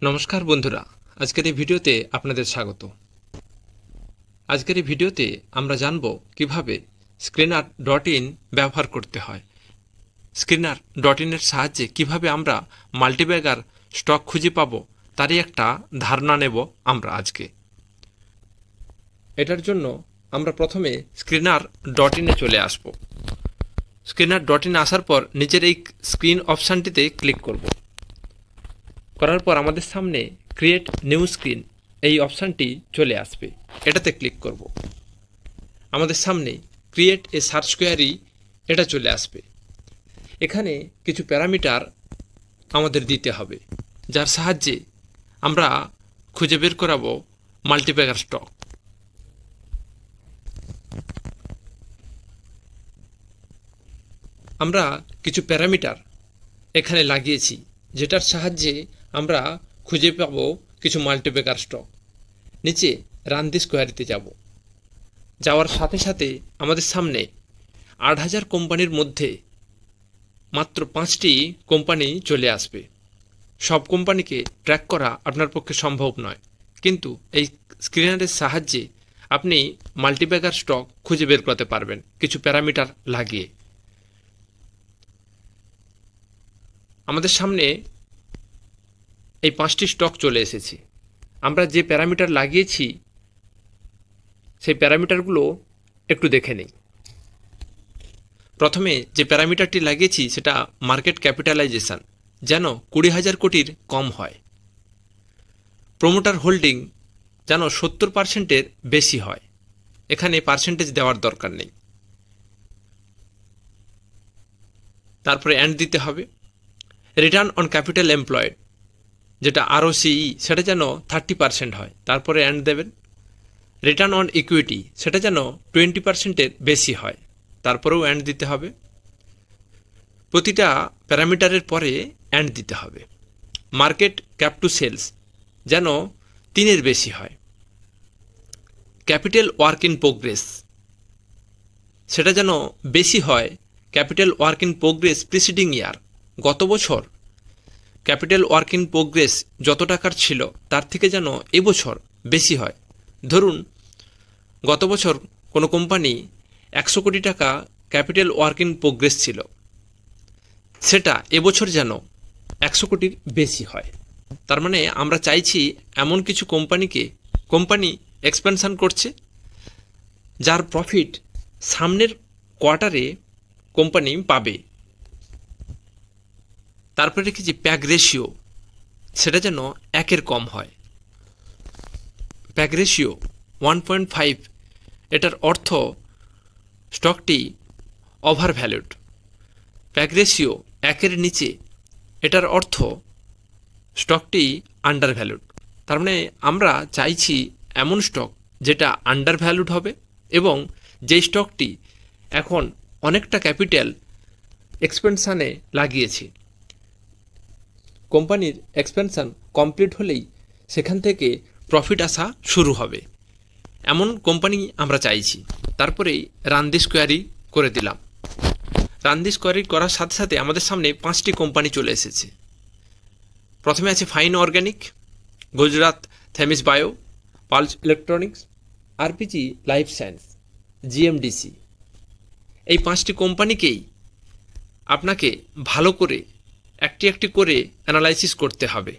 নমস্কার বন্ধুরা, আজকের এই ভিডিওতে আপনাদের স্বাগত। আজকের এই ভিডিওতে আমরা জানব কিভাবে screener.in ব্যবহার করতে হয়। screener.in এর সাহায্যে কিভাবে আমরা মাল্টিব্যাগার স্টক খুঁজে পাবো তারই একটা ধারণা নেব আমরা আজকে। এটার জন্য আমরা প্রথমে screener.in এ চলে আসব। screener.in আসার পর নিচের এই স্ক্রিন অপশানটিতে ক্লিক করব। করার পর আমাদের সামনে ক্রিয়েট নিউ স্ক্রিন এই অপশানটি চলে আসবে, এটাতে ক্লিক করব। আমাদের সামনে ক্রিয়েট এ সার্চ কোয়ারি এটা চলে আসবে। এখানে কিছু প্যারামিটার আমাদের দিতে হবে, যার সাহায্যে আমরা খুঁজে বের করাবো মাল্টিব্যাগার স্টক। আমরা কিছু প্যারামিটার এখানে লাগিয়েছি, যেটার সাহায্যে আমরা খুঁজে পাব কিছু মাল্টিব্যাগার স্টক। নিচে রান দিস কোয়ারিতে যাব। যাওয়ার সাথে সাথে আমাদের সামনে ৮,০০০ কোম্পানির মধ্যে মাত্র ৫টি কোম্পানি চলে আসবে। সব কোম্পানিকে ট্র্যাক করা আপনার পক্ষে সম্ভব নয়, কিন্তু এই স্ক্রিনারের সাহায্যে আপনি মাল্টিব্যাগার স্টক খুঁজে বের করতে পারবেন কিছু প্যারামিটার লাগিয়ে। আমাদের সামনে এই 5টি স্টক চলে এসেছে। আমরা যে প্যারামিটার লাগিয়েছি সেই প্যারামিটারগুলো একটু দেখে নিই। প্রথমে যে প্যারামিটারটি লাগিয়েছি সেটা মার্কেট ক্যাপিটালাইজেশন যেন 20,000 কোটির কম হয়। প্রমোটার হোল্ডিং যেন 70%-এর বেশি হয়। এখানে পার্সেন্টেজ দেওয়ার দরকার নেই। তারপরে অ্যান্ড দিতে হবে। রিটার্ন অন ক্যাপিটাল এমপ্লয়েড যেটা ROCE সেটা যেন 30% হয়, তারপরে অ্যান্ড দেবেন। রিটার্ন অন ইকুইটি সেটা যেন 20%-এর বেশি হয়, তারপরেও অ্যান্ড দিতে হবে। প্রতিটা প্যারামিটারের পরে অ্যান্ড দিতে হবে। মার্কেট ক্যাপ টু সেলস যেন 3-এর বেশি হয়। ক্যাপিটাল ওয়ার্ক ইন প্রোগ্রেস সেটা যেন বেশি হয় capital work in progress preceding year. গত বছর ক্যাপিটাল ওয়ার্ক ইন প্রোগ্রেস যত টাকার ছিল তার থেকে যেন এবছর বেশি হয়। ধরুন গত বছর কোনো কোম্পানি 100 কোটি টাকা ক্যাপিটাল ওয়ার্ক ইন প্রোগ্রেস ছিল, সেটা এবছর যেন 100 কোটির বেশি হয়। তার মানে আমরা চাইছি এমন কিছু কোম্পানি এক্সপ্যানশন করছে যার প্রফিট সামনের কোয়ার্টারে কোম্পানি পাবে। তারপরে রেখেছি প্যাগ রেশিও সেটা যেন 1-এর কম হয়। প্যাগ রেশিও 1.5 এটার অর্থ স্টকটি ওভার ভ্যালুড। প্যাগ রেশিও 1-এর নিচে এটার অর্থ স্টকটি আন্ডার ভ্যালুড। তার মানে আমরা চাইছি এমন স্টক যেটা আন্ডার ভ্যালুড হবে এবং যেই স্টকটি এখন অনেকটা ক্যাপিটাল এক্সপেনশানে লাগিয়েছে। কোম্পানির এক্সপেনশন কমপ্লিট হলেই সেখান থেকে প্রফিট আসা শুরু হবে, এমন কোম্পানি আমরা চাইছি। তারপরেই রান দিস কোয়ারি করে দিলাম। রান দিস কোয়ারি করার সাথে সাথে আমাদের সামনে 5টি কোম্পানি চলে এসেছে। প্রথমে আছে fine organic, Gujarat Themis bio, pulse electronics, RPG life science, GMDC। এই 5টি কোম্পানিকেই আপনাকে ভালো করে একটি করে অ্যানালাইসিস করতে হবে।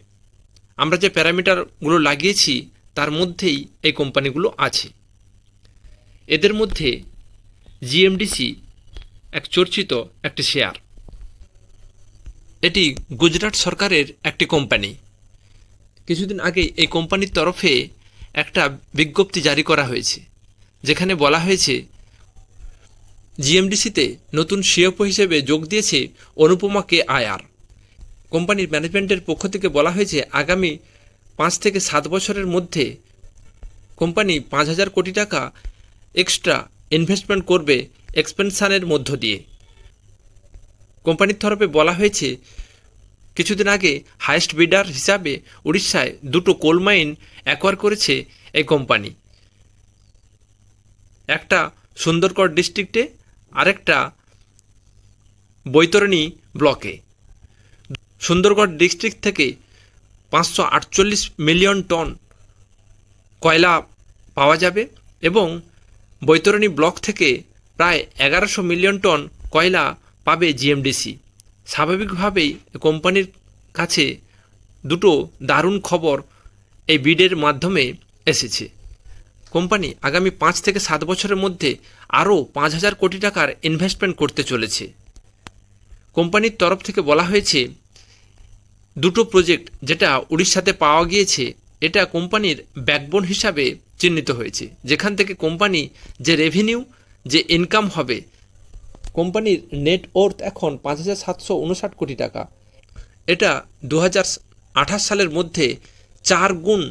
আমরা যে প্যারামিটারগুলো লাগিয়েছি তার মধ্যেই এই কোম্পানিগুলো আছে। এদের মধ্যে GMDC এক চর্চিত একটি শেয়ার। এটি গুজরাট সরকারের একটি কোম্পানি। কিছুদিন আগে এই কোম্পানির তরফে একটা বিজ্ঞপ্তি জারি করা হয়েছে, যেখানে বলা হয়েছে GMDC-তে নতুন CFO হিসেবে যোগ দিয়েছে অনুপমা কে আয়ার। কোম্পানির ম্যানেজমেন্টের পক্ষ থেকে বলা হয়েছে আগামী 5 থেকে 7 বছরের মধ্যে কোম্পানি 5,000 কোটি টাকা এক্সট্রা ইনভেস্টমেন্ট করবে এক্সপেনশনের মধ্য দিয়ে। কোম্পানির তরফে বলা হয়েছে কিছুদিন আগে হাইয়েস্ট বিডার হিসাবে উড়িষ্যায় 2টো কোল মাইন অ্যাকোয়ার করেছে এই কোম্পানি, একটা সুন্দরগড় ডিস্ট্রিক্টে আরেকটা বৈতরণী ব্লকে। সুন্দরগড় ডিস্ট্রিক্ট থেকে 548 মিলিয়ন টন কয়লা পাওয়া যাবে এবং বৈতরণী ব্লক থেকে প্রায় 1100 মিলিয়ন টন কয়লা পাবে জিএমডিসি। স্বাভাবিকভাবেই কোম্পানির কাছে দুটো দারুণ খবর এই বিডের মাধ্যমে এসেছে। কোম্পানি আগামী 5 থেকে 7 বছরের মধ্যে আরও 5,000 কোটি টাকার ইনভেস্টমেন্ট করতে চলেছে। কোম্পানির তরফ থেকে বলা হয়েছে দুটো প্রজেক্ট যেটা উড়িষ্যাতে পাওয়া গিয়েছে এটা কোম্পানির ব্যাকবোন হিসাবে চিহ্নিত হয়েছে, যেখান থেকে কোম্পানি যে রেভিনিউ যে ইনকাম হবে, কোম্পানির নেট ওর্থ এখন 5,759 কোটি টাকা। এটা 2028 সালের মধ্যে 4 গুণ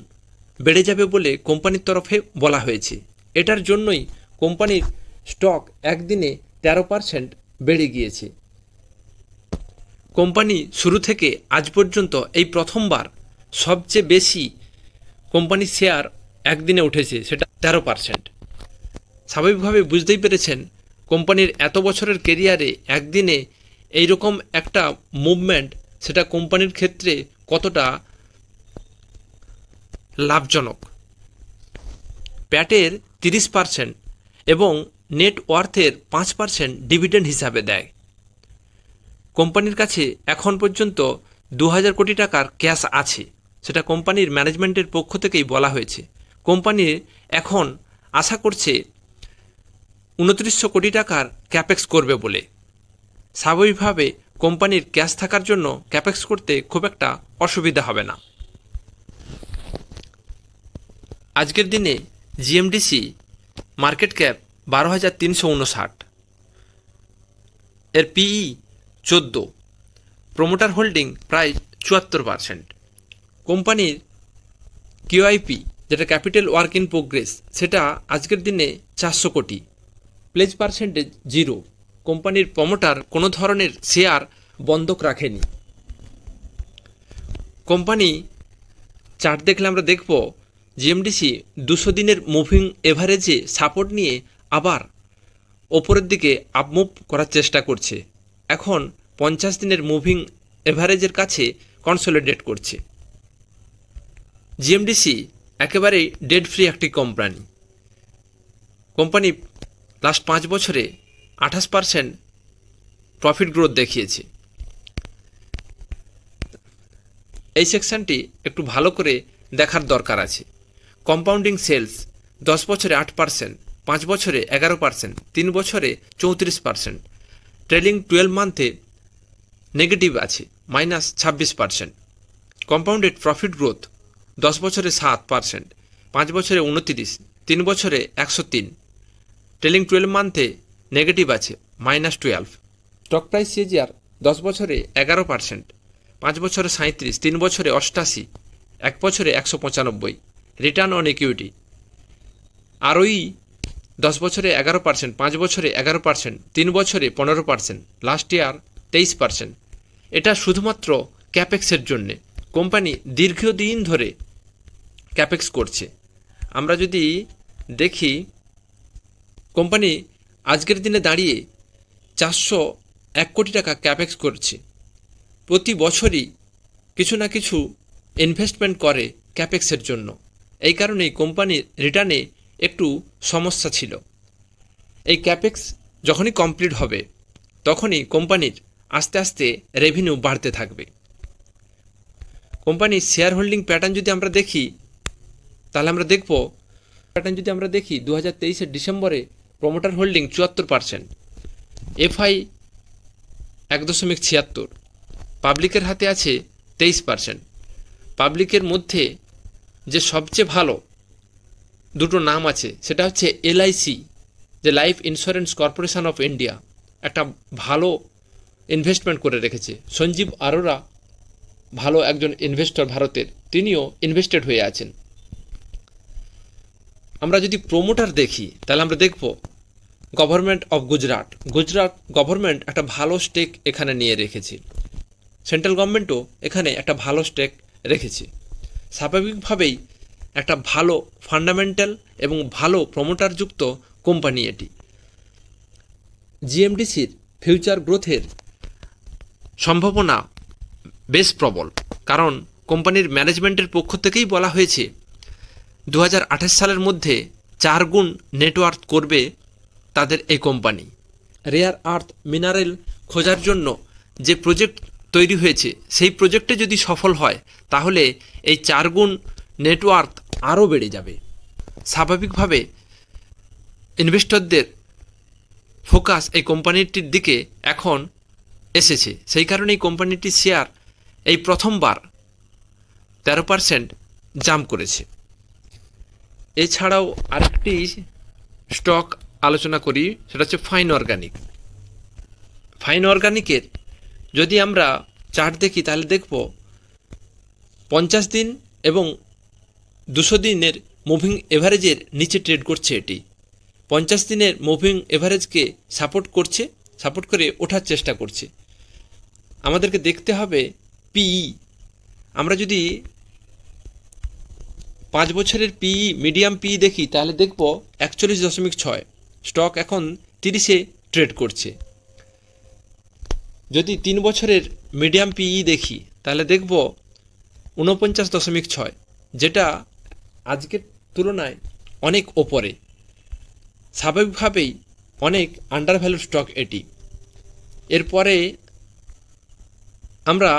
বেড়ে যাবে বলে কোম্পানির তরফে বলা হয়েছে। এটার জন্যই কোম্পানির স্টক একদিনে 13% বেড়ে গিয়েছে। কোম্পানি শুরু থেকে আজ পর্যন্ত এই প্রথমবার সবচেয়ে বেশি কোম্পানির শেয়ার একদিনে উঠেছে, সেটা 13%। স্বাভাবিকভাবে বুঝতেই পেরেছেন কোম্পানির এত বছরের কেরিয়ারে একদিনে এইরকম একটা মুভমেন্ট সেটা কোম্পানির ক্ষেত্রে কতটা লাভজনক। প্যাটের 30% এবং নেট ওয়ার্থের 5% ডিভিডেন্ড হিসাবে দেয়। কোম্পানির কাছে এখন পর্যন্ত 2,000 কোটি টাকার ক্যাশ আছে, সেটা কোম্পানির ম্যানেজমেন্টের পক্ষ থেকেই বলা হয়েছে। কোম্পানি এখন আশা করছে 2900 কোটি টাকার ক্যাপেক্স করবে বলে। স্বাভাবিকভাবে কোম্পানির ক্যাশ থাকার জন্য ক্যাপেক্স করতে খুব একটা অসুবিধা হবে না। আজকের দিনে জিএমডিসি মার্কেট ক্যাপ 12,359, এর পিই 14, প্রোমোটার হোল্ডিং প্রায় 74%। কোম্পানির কিউআইপি যেটা ক্যাপিটাল ওয়ার্ক ইন প্রোগ্রেস সেটা আজকের দিনে 400 কোটি, প্লেজ পার্সেন্টেজ 0। কোম্পানির প্রমোটার কোনো ধরনের শেয়ার বন্ধক রাখেনি। কোম্পানি চার্ট দেখলে আমরা দেখব জিএমডিসি 200 দিনের মুভিং এভারেজে সাপোর্ট নিয়ে আবার ওপরের দিকে আপমুভ করার চেষ্টা করছে। এখন 50 দিনের মুভিং এভারেজের কাছে কনসলিডেট করছে। জিএমডিসি একেবারেই ডেট ফ্রি একটি কোম্পানি। কোম্পানি লাস্ট 5 বছরে 28% প্রফিট গ্রোথ দেখিয়েছে। এই সেকশনটি একটু ভালো করে দেখার দরকার আছে। কম্পাউন্ডিং সেলস 10 বছরে 8%, 5 বছরে 11%, 3 বছরে 34%, ট্রেলিং 12 মান্থে নেগেটিভ আছে -26%। কম্পাউন্ডেড প্রফিট গ্রোথ 10 বছরে 7%, 5 বছরে 29, 3 বছরে 103, ট্রেলিং 12 মান্থে নেগেটিভ আছে -12। স্টক প্রাইস সিএজিআর 10 বছরে 11%, 5 বছরে 37, 3 বছরে 88, 1 বছরে 195। রিটার্ন অন ইকুইটি আরওই 10 বছরে 11%, 5 বছরে 11%, 3 বছরে 15%, লাস্ট ইয়ার 23%। এটা শুধুমাত্র ক্যাপেক্সের জন্যে। কোম্পানি দীর্ঘদিন ধরে ক্যাপেক্স করছে। আমরা যদি দেখি কোম্পানি আজকের দিনে দাঁড়িয়ে 401 কোটি টাকা ক্যাপেক্স করছে। প্রতি বছরই কিছু না কিছু ইনভেস্টমেন্ট করে ক্যাপেক্সের জন্য। এই কারণেই কোম্পানির রিটার্নে একটু সমস্যা ছিল। এই ক্যাপেক্স যখনই কমপ্লিট হবে তখনই কোম্পানির আস্তে আস্তে রেভিনিউ বাড়তে থাকবে। কোম্পানির শেয়ার হোল্ডিং প্যাটার্ন যদি আমরা দেখি তাহলে আমরা দেখব 2023 ডিসেম্বরে প্রমোটার হোল্ডিং 74%, এফআই 1.76, পাবলিকের হাতে আছে 23%। পাবলিকের মধ্যে যে সবচেয়ে ভালো দুটো নাম আছে সেটা হচ্ছে এলআইসি, যে life insurance corporation of India, একটা ভালো ইনভেস্টমেন্ট করে রেখেছে। সঞ্জীব আরোরা ভালো একজন ইনভেস্টর ভারতের, তিনিও ইনভেস্টেড হয়ে আছেন। আমরা যদি প্রোমোটার দেখি তাহলে আমরা দেখব গভর্নমেন্ট অফ গুজরাট গভর্নমেন্ট একটা ভালো স্টেক এখানে নিয়ে রেখেছে। সেন্ট্রাল গভর্নমেন্টও এখানে একটা ভালো স্টেক রেখেছে। স্বাভাবিকভাবেই একটা ভালো ফান্ডামেন্টাল এবং ভালো প্রমোটারযুক্ত কোম্পানি এটি। জিএমডিসির ফিউচার গ্রোথের সম্ভাবনা বেশ প্রবল, কারণ কোম্পানির ম্যানেজমেন্টের পক্ষ থেকেই বলা হয়েছে 2028 সালের মধ্যে 4 গুণ নেটওয়ার্থ করবে তাদের এই কোম্পানি। রেয়ার আর্থ মিনারেল খোঁজার জন্য যে প্রজেক্ট তৈরি হয়েছে সেই প্রজেক্টে যদি সফল হয় তাহলে এই 4 গুণ নেটওয়ার্থ আরও বেড়ে যাবে। স্বাভাবিকভাবে ইনভেস্টরদের ফোকাস এই কোম্পানিটির দিকে এখন এসেছে, সেই কারণে এই কোম্পানিটির শেয়ার এই প্রথমবার 13% জাম্প করেছে। এছাড়াও আরেকটি স্টক আলোচনা করি, সেটা হচ্ছে ফাইন অর্গানিক। ফাইন অর্গানিকের যদি আমরা চার্ট দেখি তাহলে দেখব 50 দিন এবং 200 দিনের মুভিং এভারেজের নিচে ট্রেড করছে। এটি 50 দিনের মুভিং এভারেজকে সাপোর্ট করছে, সাপোর্ট করে ওঠার চেষ্টা করছে। আমাদেরকে দেখতে হবে পিই। আমরা যদি 5 বছরের পিই, মিডিয়াম পিই দেখি তাহলে দেখব 41.6। স্টক এখন 30-এ ট্রেড করছে। যদি 3 বছরের মিডিয়াম পিই দেখি তাহলে দেখব 49.6, যেটা আজকের তুলনায় অনেক ওপরে। স্বাভাবিকভাবেই অনেক আন্ডার ভ্যালু স্টক এটি। এরপরে আমরা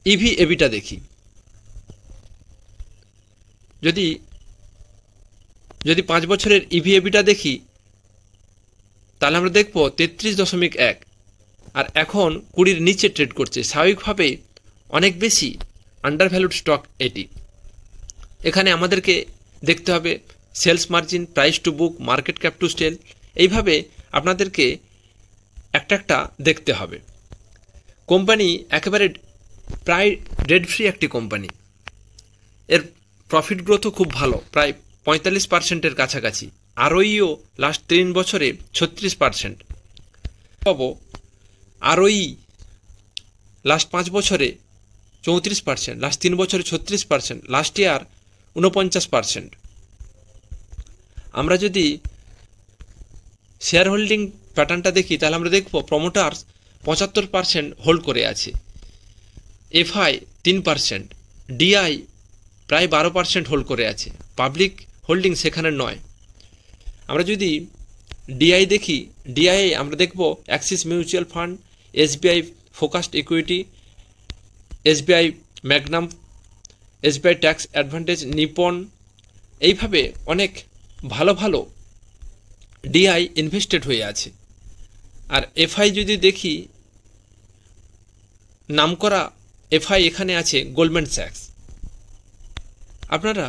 ইভি এবিটা দেখি। যদি 5 বছরের ইভি এবিটা দেখি তাহলে আমরা দেখব 33.1, আর এখন 20-এর নিচে ট্রেড করছে। স্বাভাবিকভাবে অনেক বেশি আন্ডার ভ্যালুড স্টক এটি। এখানে আমাদেরকে দেখতে হবে sales margin, price to book, market cap to sale, এইভাবে আপনাদেরকে একটা দেখতে হবে। কোম্পানি একেবারে প্রায় ডেট ফ্রি একটি কোম্পানি। এর প্রফিট গ্রোথও খুব ভালো, প্রায় 45%-এর কাছাকাছি। আরওইও লাস্ট 3 বছরে 36%। পাবো আরওই লাস্ট 5 বছরে 34%, লাস্ট 3 বছরে 36%, লাস্ট ইয়ার 49%। আমরা যদি শেয়ার হোল্ডিং প্যাটার্নটা দেখি তাহলে আমরা দেখব প্রমোটার্স 75% হোল্ড করে আছে, এফআই 3%, ডিআই প্রায় 12% হোল্ড করে আছে, পাবলিক হোল্ডিং সেখানে নয়। আমরা যদি ডিআই দেখি, ডিআই আমরা দেখব Axis mutual fund, SBI focused equity, SBI Magnum, SBI tax advantage, Nippon, এইভাবে অনেক ভালো ভালো ডিআই ইনভেস্টেড হয়ে আছে। আর এফআই যদি দেখি, নামকরা এফআই এখানে আছে গোল্ডম্যান স্যাক্স। আপনারা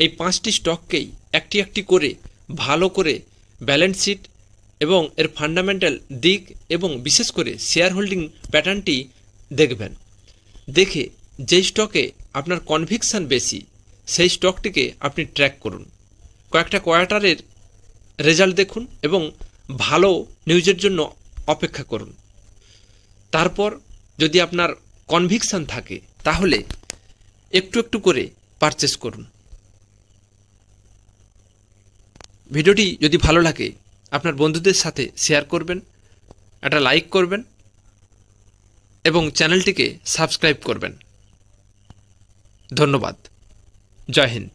এই 5টি স্টককেই একটি একটি করে ভালো করে ব্যালেন্স শিট এবং এর ফান্ডামেন্টাল দিক এবং বিশেষ করে শেয়ার হোল্ডিং প্যাটার্নটি দেখবেন। দেখে যেই স্টকে আপনার কনভিকশন বেশি সেই স্টকটিকে আপনি ট্র্যাক করুন। কয়েকটা কোয়ার্টারের রেজাল্ট দেখুন এবং ভালো নিউজের জন্য অপেক্ষা করুন। তারপর যদি আপনার কনভিকশন থাকে তাহলে একটু একটু করে পারচেস করুন। ভিডিওটি যদি ভালো লাগে আপনার বন্ধুদের সাথে শেয়ার করবেন, একটা লাইক করবেন এবং চ্যানেলটিকে সাবস্ক্রাইব করবেন। ধন্যবাদ। জয় হিন্দ।